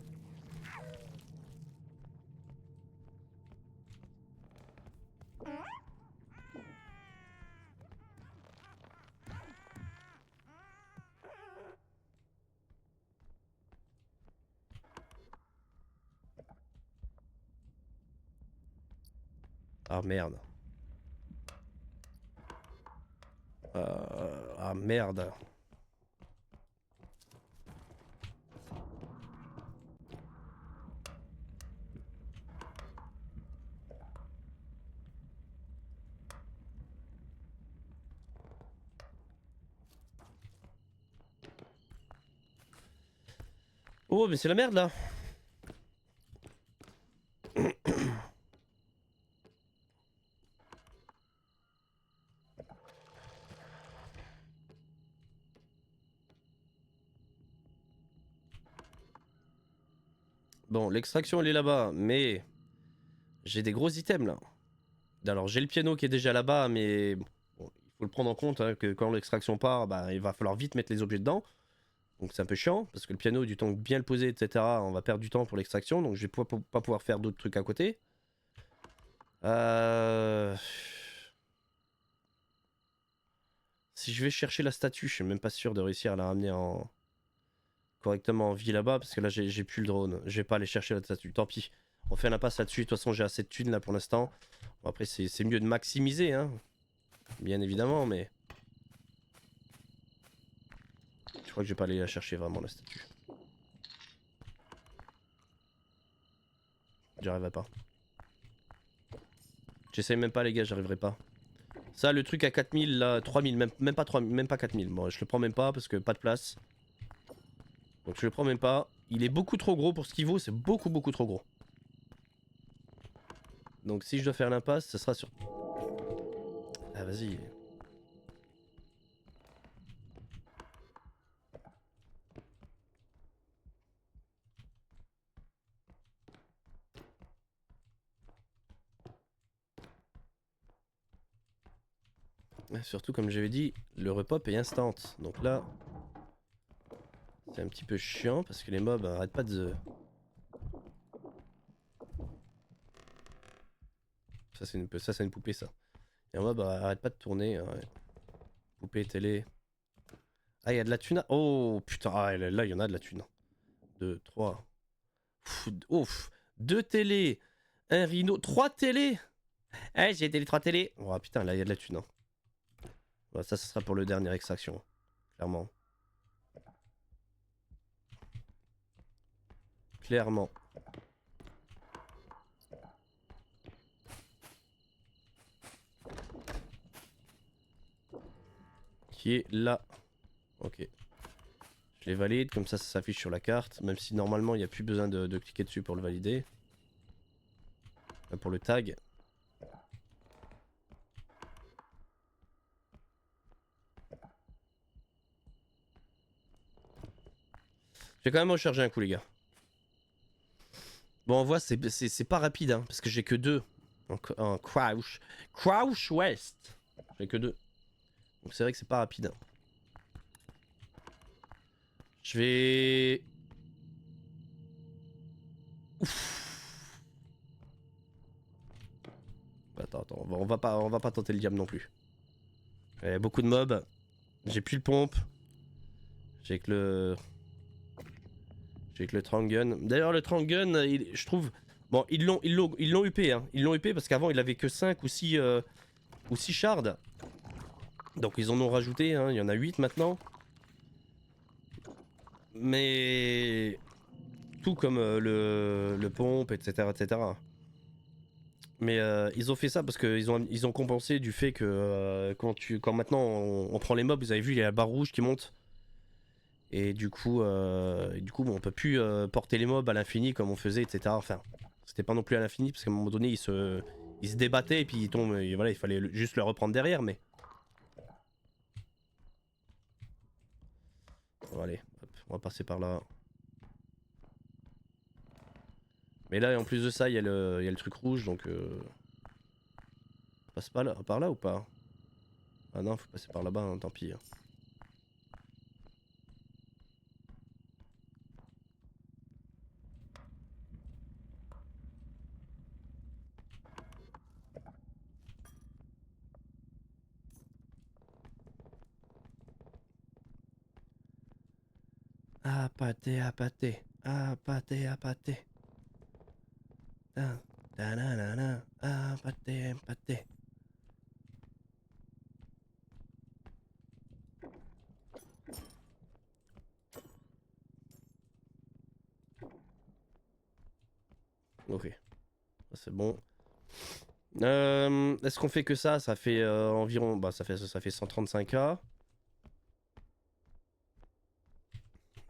Ah merde. Ah merde. Oh, mais c'est la merde là. Bon, l'extraction elle est là-bas, mais j'ai des gros items là. Alors j'ai le piano qui est déjà là-bas, mais bon, il faut le prendre en compte hein, que quand l'extraction part, bah, il va falloir vite mettre les objets dedans. Donc c'est un peu chiant, parce que le piano, du temps de bien le poser, etc., on va perdre du temps pour l'extraction, donc je vais pas pouvoir faire d'autres trucs à côté. Si je vais chercher la statue, je suis même pas sûr de réussir à la ramener correctement en vie là-bas, parce que là j'ai plus le drone. Je vais pas aller chercher la statue, tant pis. On fait un impasse là-dessus, de toute façon j'ai assez de thunes là pour l'instant. Bon, après c'est mieux de maximiser, hein, bien évidemment, mais... Je crois que je vais pas aller la chercher vraiment la statue. J'arriverai pas. J'essaye même pas les gars, j'arriverai pas. Ça le truc à 4000 là, 3000, même pas 3000, même pas 4000. Bon je le prends même pas parce que pas de place. Donc je le prends même pas. Il est beaucoup trop gros pour ce qu'il vaut, c'est beaucoup trop gros. Donc si je dois faire l'impasse, ce sera sur... Ah vas-y. Surtout comme j'avais dit, le repop est instant. Donc là, c'est un petit peu chiant parce que les mobs arrêtent pas de... Ça c'est une poupée ça. Et un mob arrête pas de tourner. Hein, ouais. Poupée, télé. Ah il y a de la thune. Oh putain, ah, là il y en a de la thune. 2, 3. Ouf. 2 télés. Un rhino. 3 télés. Eh j'ai été les 3 télés. Oh putain là il y a de la thune. Hein. Bon, ça sera pour le dernier extraction. Clairement. Clairement. Qui est là. Ok. Je les valide, comme ça s'affiche sur la carte. Même si normalement il n'y a plus besoin de cliquer dessus pour le valider. Pour le tag. Je vais quand même recharger un coup les gars. Bon on voit c'est pas rapide hein, parce que j'ai que 2 en crouch. Crouch west. J'ai que 2. Donc c'est vrai que c'est pas rapide. Hein. Je vais... Ouf. Attends, on va pas tenter le diable non plus. Beaucoup de mobs. J'ai plus le pompe. J'ai que le... J'ai que le Trangun. D'ailleurs le Trangun, je trouve... Bon, ils l'ont UP, hein. Ils l'ont UP parce qu'avant il avait que 5 ou 6 shards. Donc ils en ont rajouté, hein. Il y en a 8 maintenant. Mais... Tout comme le pompe, etc. etc. Mais ils ont fait ça parce qu'ils ont compensé du fait que quand maintenant on prend les mobs, vous avez vu, il y a la barre rouge qui monte. Et du coup, bon, on peut plus porter les mobs à l'infini comme on faisait, etc. Enfin, c'était pas non plus à l'infini parce qu'à un moment donné, ils se débattaient et puis ils tombent. Et voilà, il fallait juste le reprendre derrière. Mais bon, allez, hop, on va passer par là. Mais là, en plus de ça, il y a le truc rouge, donc on passe pas là, par là ou pas? Ah non, faut passer par là-bas, hein, tant pis. Ah, pâté, ah, pâté. Ah, pâté, ah, pâté. Ah, ta-na-na-na. Ah, pâté, pâté. Ok, c'est bon. Est-ce qu'on fait que ça? Ça fait environ. Bah, ça fait 135K.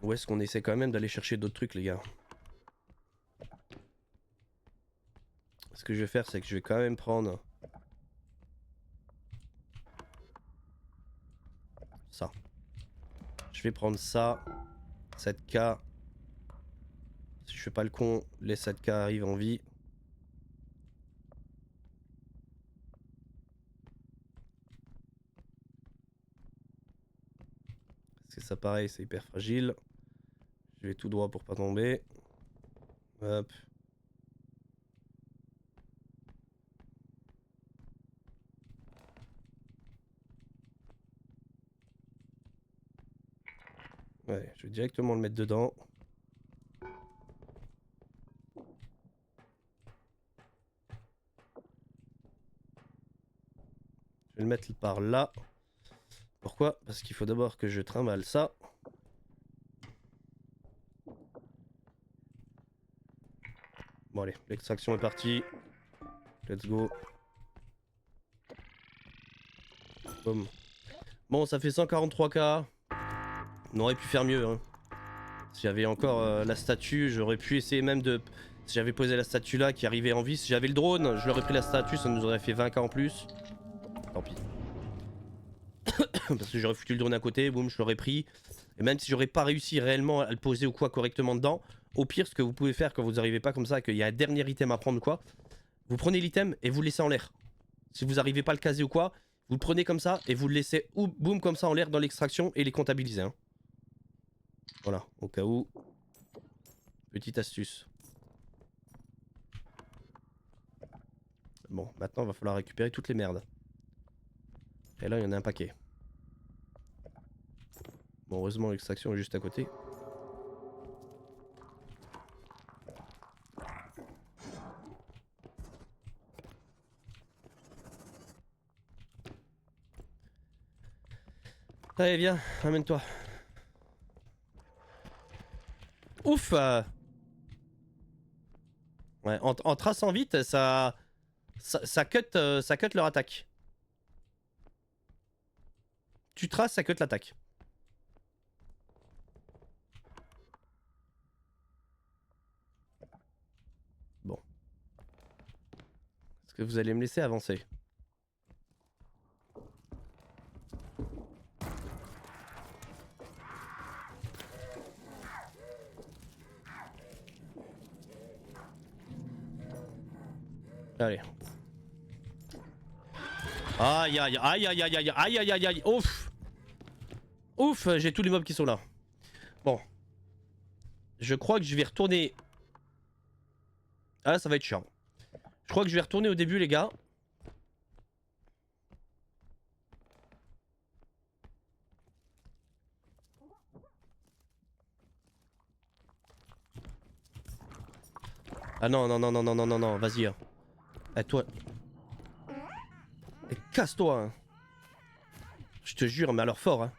Ou est-ce qu'on essaie quand même d'aller chercher d'autres trucs, les gars? Ce que je vais faire, c'est que je vais quand même prendre ça. Je vais prendre ça. 7K. Si je fais pas le con, les 7K arrivent en vie. Parce que ça, pareil, c'est hyper fragile. Je vais tout droit pour pas tomber. Hop. Ouais, je vais directement le mettre dedans. Je vais le mettre par là. Pourquoi? Parce qu'il faut d'abord que je trimballe ça. Bon allez, l'extraction est partie. Let's go. Boum. Bon, ça fait 143K. On aurait pu faire mieux. Hein. Si j'avais encore la statue, j'aurais pu essayer même de... Si j'avais posé la statue là qui arrivait en vie, si j'avais le drone, je l'aurais pris la statue, ça nous aurait fait 20K en plus. Tant pis. Parce que j'aurais foutu le drone à côté, boum, je l'aurais pris. Et même si j'aurais pas réussi réellement à le poser ou quoi correctement dedans, au pire, ce que vous pouvez faire quand vous arrivez pas comme ça, qu'il y a un dernier item à prendre ou quoi, vous prenez l'item et vous le laissez en l'air. Si vous arrivez pas à le caser ou quoi, vous le prenez comme ça et vous le laissez ou boum comme ça en l'air dans l'extraction et les comptabiliser. Hein. Voilà, au cas où. Petite astuce. Bon, maintenant il va falloir récupérer toutes les merdes. Et là il y en a un paquet. Bon, heureusement l'extraction est juste à côté. Allez viens, amène-toi. Ouf Ouais, en traçant vite, ça cut leur attaque. Tu traces, ça cut l'attaque. Bon. Est-ce que vous allez me laisser avancer? Allez. Aïe aïe aïe aïe aïe aïe aïe aïe aïe aïe. Ouf. Ouf, j'ai tous les mobs qui sont là. Bon. Je crois que je vais retourner. Ah, ça va être chiant. Je crois que je vais retourner au début, les gars. Ah non, non, non, non, non, non, non, non, vas-y. Hein. Eh, toi. Eh, casse-toi. Hein. Je te jure, mais alors fort. Hein.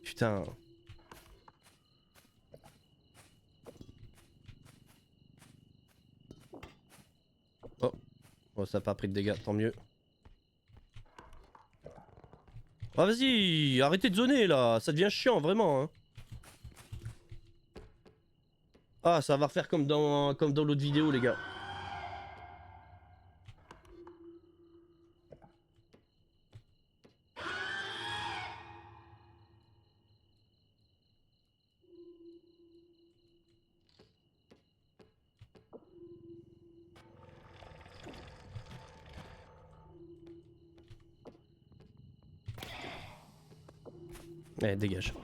Putain. Bon, ça a pas pris de dégâts, tant mieux. Ah vas-y, arrêtez de zoner là, ça devient chiant vraiment. Hein. Ah, ça va refaire comme dans l'autre vidéo les gars. Eh, dégage.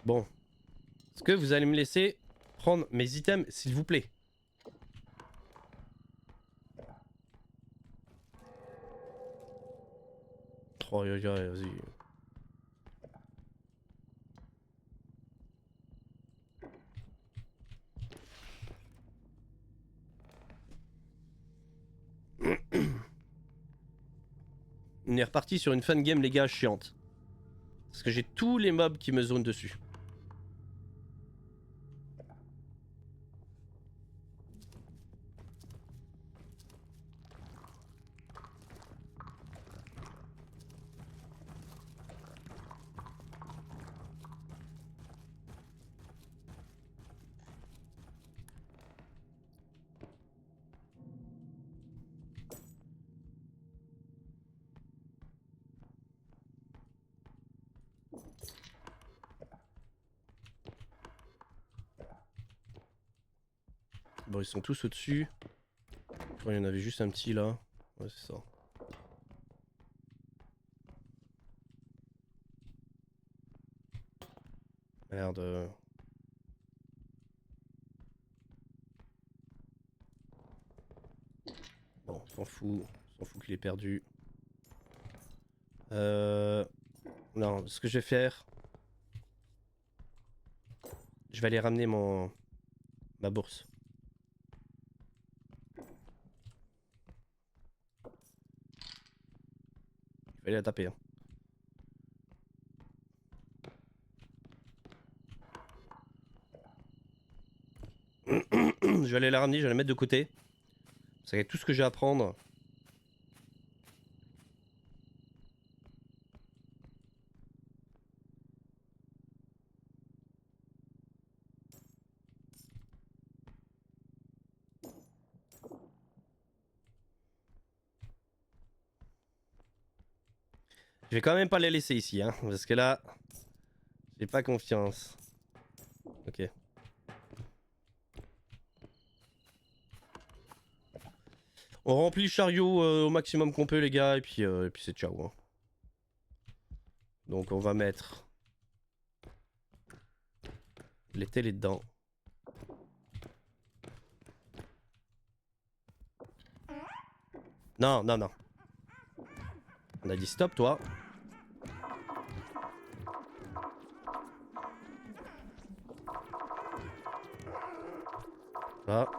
Bon. Est-ce que vous allez me laisser prendre mes items, s'il vous plaît? Oh, vas-y. On est reparti sur une fun game, les gars, chiante. Parce que j'ai tous les mobs qui me zonent dessus. Bon, ils sont tous au-dessus. Je crois qu'il y en avait juste un petit là. Ouais, c'est ça. Merde. Bon, on s'en fout. On s'en fout qu'il est perdu. Non, ce que je vais faire... Je vais aller ramener ma bourse. Je vais aller la taper. Hein. Je vais aller la ramener, je vais la mettre de côté. Ça va être tout ce que j'ai à prendre. Je vais quand même pas les laisser ici, hein, parce que là, j'ai pas confiance. Ok. On remplit le chariot au maximum qu'on peut, les gars, et puis c'est ciao. Hein. Donc on va mettre les télés dedans. Non, non, non. On a dit stop, toi. Là.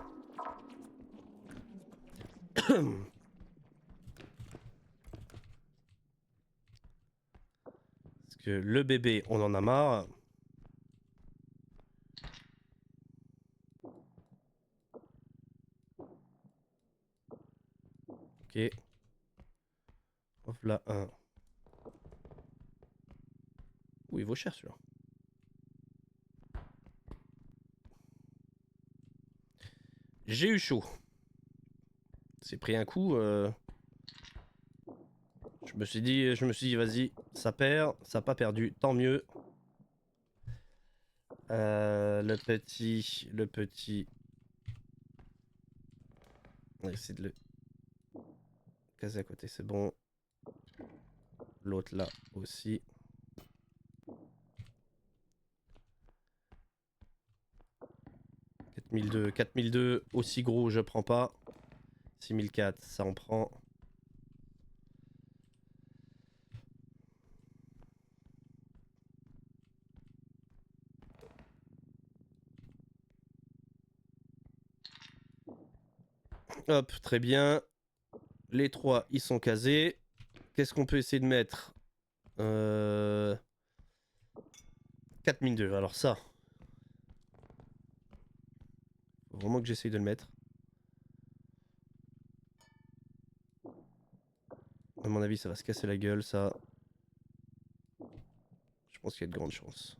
Parce que le bébé, on en a marre. Ok. Hop là, un. Ouh, il vaut cher celui-là. J'ai eu chaud. C'est pris un coup. Je me suis dit, vas-y, ça perd, ça n'a pas perdu, tant mieux. Le petit. On va essayer de le caser à côté, c'est bon. L'autre là aussi. 4002 aussi gros, je prends pas. 6004, ça en prend. Hop, très bien. Les 3, ils sont casés. Qu'est-ce qu'on peut essayer de mettre 4002, alors ça. Faut vraiment que j'essaye de le mettre. À mon avis, ça va se casser la gueule, ça. Je pense qu'il y a de grandes chances.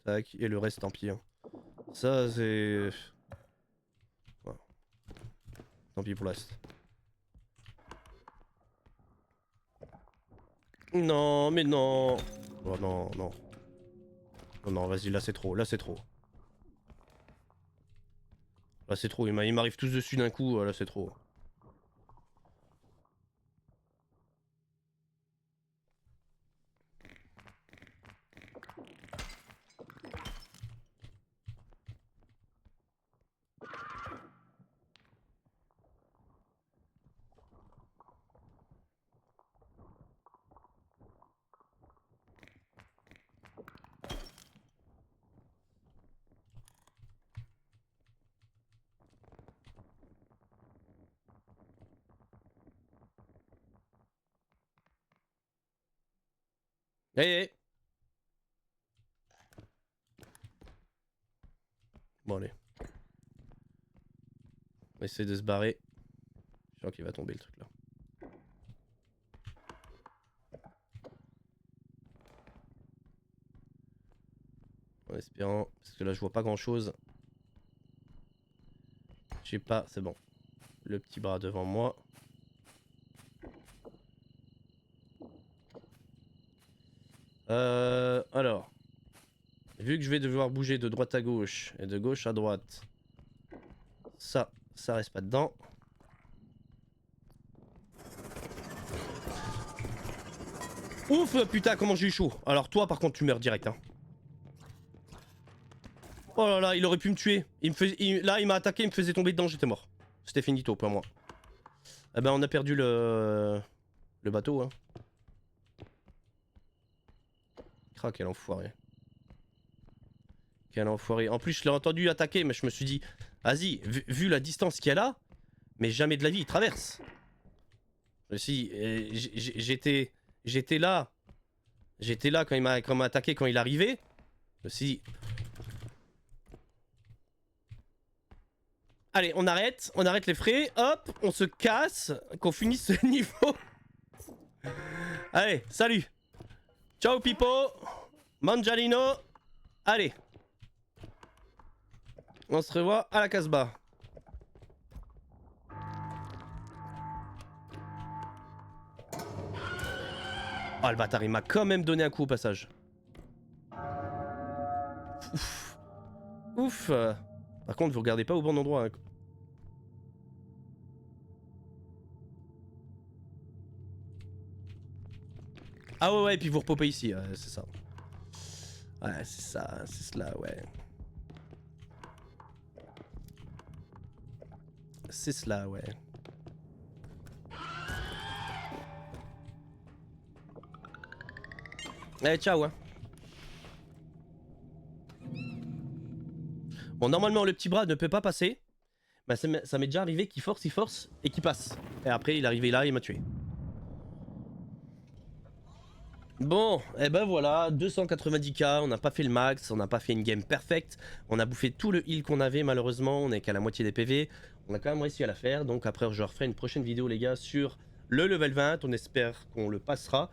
Tac, et le reste, tant pis. Hein. Ça, c'est... Ouais. Tant pis pour le reste. Non, mais non. Oh non, non. Non, non, vas-y, là c'est trop, là c'est trop. Là c'est trop, ils m'arrivent tous dessus d'un coup, là c'est trop. Hé hé. Bon allez. On va essayer de se barrer. Je sens qu'il va tomber le truc là. En espérant, parce que là je vois pas grand chose. J'ai pas, c'est bon. Le petit bras devant moi. Alors. Vu que je vais devoir bouger de droite à gauche et de gauche à droite. Ça reste pas dedans. Ouf, putain, comment j'ai eu chaud. Alors toi par contre tu meurs direct hein. Oh là là, il aurait pu me tuer. Là il m'a attaqué, il me faisait tomber dedans, j'étais mort. C'était finito pour moi. Eh ben on a perdu le bateau hein. Crac, quel enfoiré. Quel enfoiré. En plus je l'ai entendu attaquer mais je me suis dit, vas-y, vu la distance qu'il y a là, mais jamais de la vie il traverse. Si, j'étais là. J'étais là quand il m'a attaqué, quand il arrivait. Je me suis dit... Allez, on arrête les frais, hop, on se casse, qu'on finisse ce niveau. Allez, salut. Ciao Pipo, Mangialino. Allez. On se revoit à la Casbah. Oh le bâtard, il m'a quand même donné un coup au passage. Ouf. Ouf. Par contre, vous regardez pas au bon endroit. Hein. Ah ouais, ouais, et puis vous repopez ici, c'est ça. Ouais, c'est ça, c'est cela, ouais. C'est cela, ouais. Allez, ciao, hein. Bon, normalement, le petit bras ne peut pas passer. Bah, ça m'est déjà arrivé qu'il force, il force, et qu'il passe. Et après, il est arrivé là, il m'a tué. Bon, et ben voilà, 290k, on n'a pas fait le max, on n'a pas fait une game perfecte, on a bouffé tout le heal qu'on avait malheureusement, on est qu'à la moitié des PV, on a quand même réussi à la faire, donc après je referai une prochaine vidéo les gars sur le level 20, on espère qu'on le passera,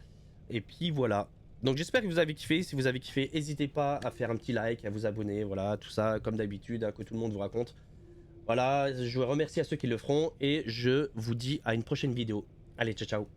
et puis voilà. Donc j'espère que vous avez kiffé, si vous avez kiffé, n'hésitez pas à faire un petit like, à vous abonner, voilà, tout ça comme d'habitude, hein, que tout le monde vous raconte. Voilà, je vous remercie à ceux qui le feront, et je vous dis à une prochaine vidéo. Allez, ciao ciao.